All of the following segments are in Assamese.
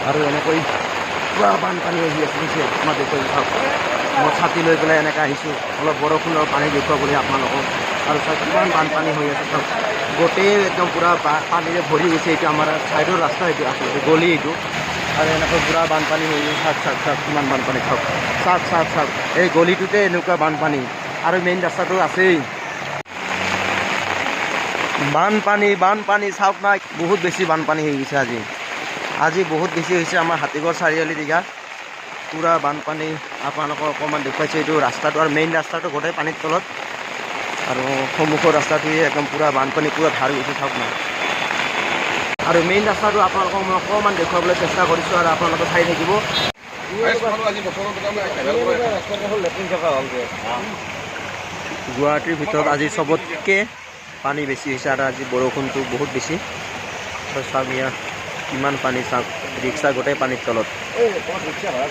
আৰু এনেকৈ পুৰা বানপানী আহি আছে আমাৰ দেখুৱাই চাওক মই ছাতি লৈ পেলাই এনেকৈ আহিছোঁ অলপ বৰষুণৰ পানী দেখুৱাবলৈ আপোনালোকক আৰু চাওক কিমান বানপানী হৈ আছে চাওক গোটেই একদম পুৰা পানীৰে ভৰি গৈছে এইটো আমাৰ ছাইডৰ ৰাস্তা এইটো আচলতে গলি এইটো আৰু এনেকৈ পুৰা বানপানী হৈ গৈছে চাওক চাওক চাওক কিমান বানপানী চাওক চাওক চাওক চাওক এই গলিটোতে এনেকুৱা বানপানী আৰু মেইন ৰাস্তাটো আছেই বানপানী বানপানী চাওক না বহুত বেছি বানপানী হৈ গৈছে আজি বহুত বেছি হৈছে আমাৰ হাতীগড় চাৰিআলি দিঘা পুৰা বানপানী আপোনালোকক অকণমান দেখুৱাইছে এইটো ৰাস্তাটো আৰু মেইন ৰাস্তাটো গোটেই পানীৰ তলত আৰু সন্মুখৰ ৰাস্তাটোৱে একদম পুৰা বানপানী পুৰা ধাৰ গৈছে চাওক না আৰু মেইন ৰাস্তাটো আপোনালোকক মই অকণমান দেখুৱাবলৈ চেষ্টা কৰিছোঁ আৰু আপোনালোকে চাই থাকিব গুৱাহাটীৰ ভিতৰত আজি চবতকৈ পানী বেছি হৈছে আৰু আজি বৰষুণটো বহুত বেছি আৰু চাওক ইয়াত কিমান পানী চাওক ৰিক্সা গোটেই পানীৰ তলত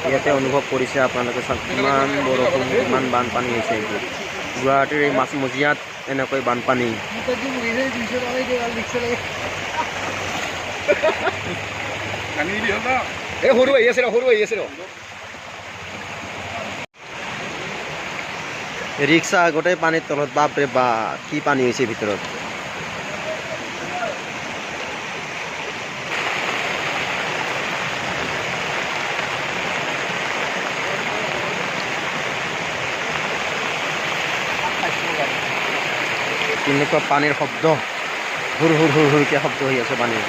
ইয়াতে অনুভৱ কৰিছে আপোনালোকে চাওক কিমান বৰষুণ কিমান বানপানী হৈছে এইটো গুৱাহাটীৰ এই মাছমজিয়াত এনেকৈ বানপানী সৰু আহি আছে ৰিক্সা গোটেই পানীৰ তলত বাপৰে বা কি পানী হৈছে ভিতৰত কেনেকুৱা পানীৰ শব্দ হুৰ হুৰ হুৰ হুৰকৈ শব্দ হৈ আছে পানীৰ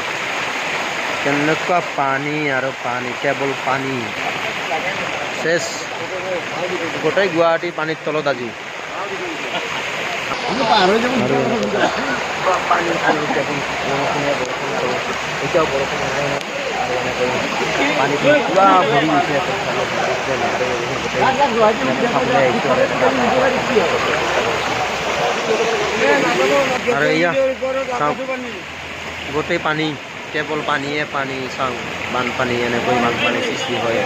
কেনেকুৱা পানী আৰু পানী কেৱল পানী শেষ গোটেই গুৱাহাটী পানীৰ তলত আজি এতিয়াও বৰষুণ নাই আৰু এনেকৈ পানী পুৰা ভৰি গৈছে আৰু এয়া চাওক গোটেই পানী কেৱল পানীয়ে পানী চাওক বানপানী এনেকৈ বানপানী সৃষ্টি হয়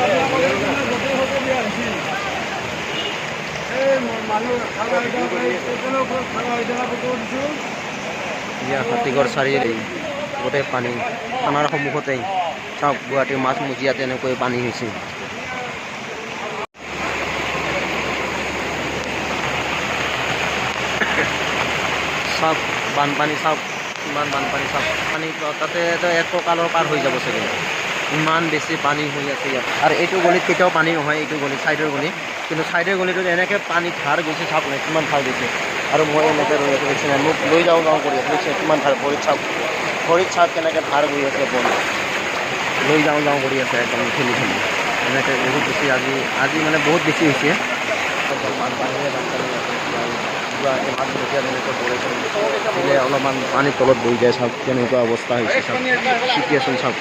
ইয়া হাতীগড় চাৰিআলি গোটেই পানী থানাৰ সন্মুখতেই চাওক গুৱাহাটীৰ মাছমজিয়াত এনেকৈ পানী হৈছে চাওক বানপানী চাওক ইমান বানপানী চাওক পানী তাতে এক কঁকালৰ পাৰ হৈ যাব চাগে ইমান বেছি পানী হৈ আছে ইয়াত আৰু এইটো গলিত কেতিয়াও পানী নহয় এইটো গলি ছাইডৰ গলি কিন্তু ছাইডৰ গলিটোত এনেকৈ পানী ধাৰ গৈছে চাওক নাই কিমান ধাৰ গৈছে আৰু মই এনেকৈ ৰৈ আছোঁ দেখিছে নাই মোক লৈ যাওঁ কৰি আছোঁ দেখিছে কিমান ধাৰ ভৰিত চাওক কেনেকৈ ধাৰ গৈ আছে বন লৈ যাওঁ কৰি আছে একদম ঠেলি এনেকৈ বহুত বেছি আজি মানে বহুত বেছি হৈছে দিলে অলপমান পানীৰ তলত বহি যায় চাওক কেনেকুৱা অৱস্থা হৈছে চাওক চিটুৱেশ্যন চাওক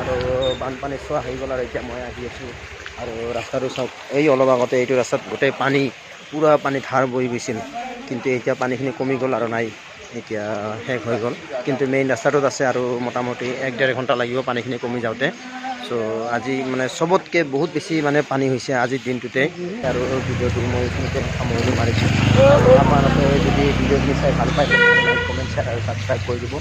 আৰু বানপানী চোৱা হৈ গ'ল আৰু এতিয়া মই আহি আছোঁ আৰু ৰাস্তাটো চাওক এই অলপ আগতে এইটো ৰাস্তাত গোটেই পানী পুৰা পানী ধাৰ বহি গৈছিল কিন্তু এতিয়া পানীখিনি কমি গ'ল আৰু নাই এতিয়া শেষ হৈ গ'ল কিন্তু মেইন ৰাস্তাটোত আছে আৰু মোটামুটি 1-1.5 ঘণ্টা লাগিব পানীখিনি কমি যাওঁতে চ' আজি মানে চবতকৈ বহুত বেছি মানে পানী হৈছে আজিৰ দিনটোতে আৰু ভিডিঅ'টো মই এইখিনিতে সামৰিব পাৰিছোঁ আপোনালোকে যদি ভিডিঅ'খিনি চাই ভাল পায় লাইক কমেণ্ট শ্বেয়াৰ আৰু ছাবস্ক্ৰাইব কৰি দিব